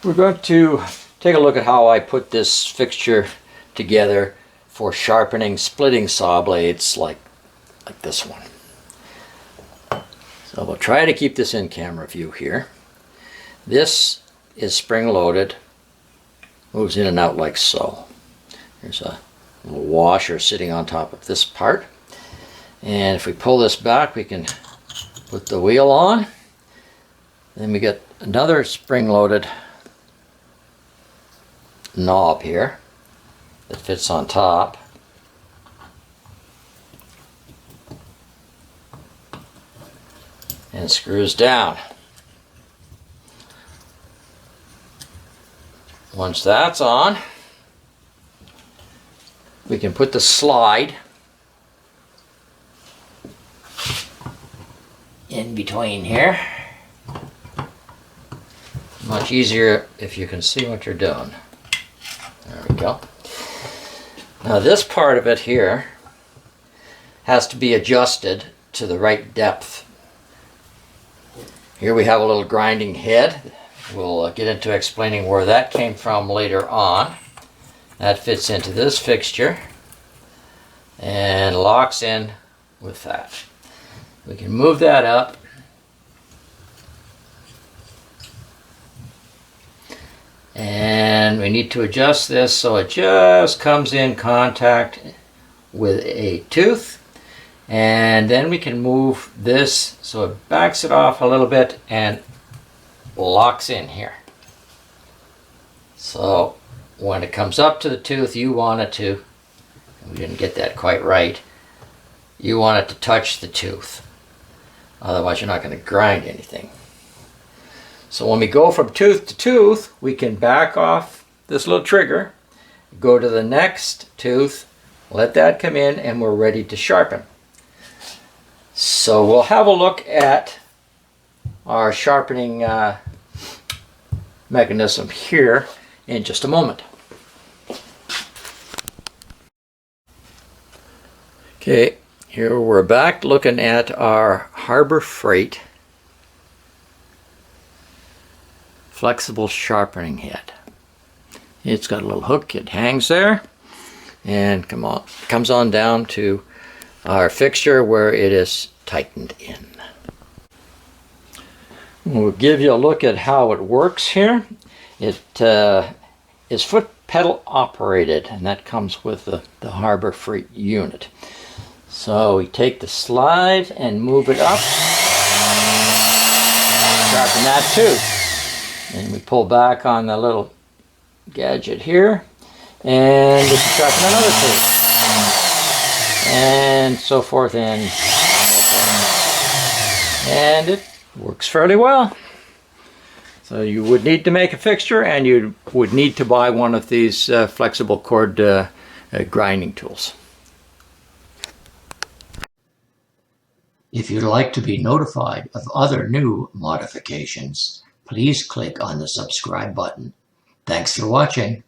We're going to take a look at how I put this fixture together for sharpening splitting saw blades like this one. So we'll try to keep this in camera view here. This is spring loaded, moves in and out like so. There's a little washer sitting on top of this part. And if we pull this back, we can put the wheel on. Then we get another spring-loaded knob here that fits on top. And screws down. Once that's on, we can put the slide in between here. Much easier if you can see what you're doing. There we go. Now this part of it here has to be adjusted to the right depth. Here we have a little grinding head. We'll get into explaining where that came from later on. That fits into this fixture and locks in with that. We can move that up. And we need to adjust this so it just comes in contact with a tooth. And then we can move this so it backs it off a little bit and locks in here. So when it comes up to the tooth, you want it to, we didn't get that quite right, you want it to touch the tooth. Otherwise you're not going to grind anything. So when we go from tooth to tooth, we can back off this little trigger, go to the next tooth, let that come in, and we're ready to sharpen. So we'll have a look at our sharpening mechanism here in just a moment. Okay, here we're back looking at our Harbor Freight flexible sharpening head. It's got a little hook, it hangs there, and comes on down to our fixture where it is tightened in. We'll give you a look at how it works here. It is foot pedal operated, and that comes with the Harbor Freight unit. So we take the slide and move it up, sharpen that tooth. And we pull back on the little gadget here, and we can sharpen another tooth. And so forth, and it works fairly well. So you would need to make a fixture, and you would need to buy one of these flexible cord grinding tools. If you'd like to be notified of other new modifications, please click on the subscribe button. Thanks for watching.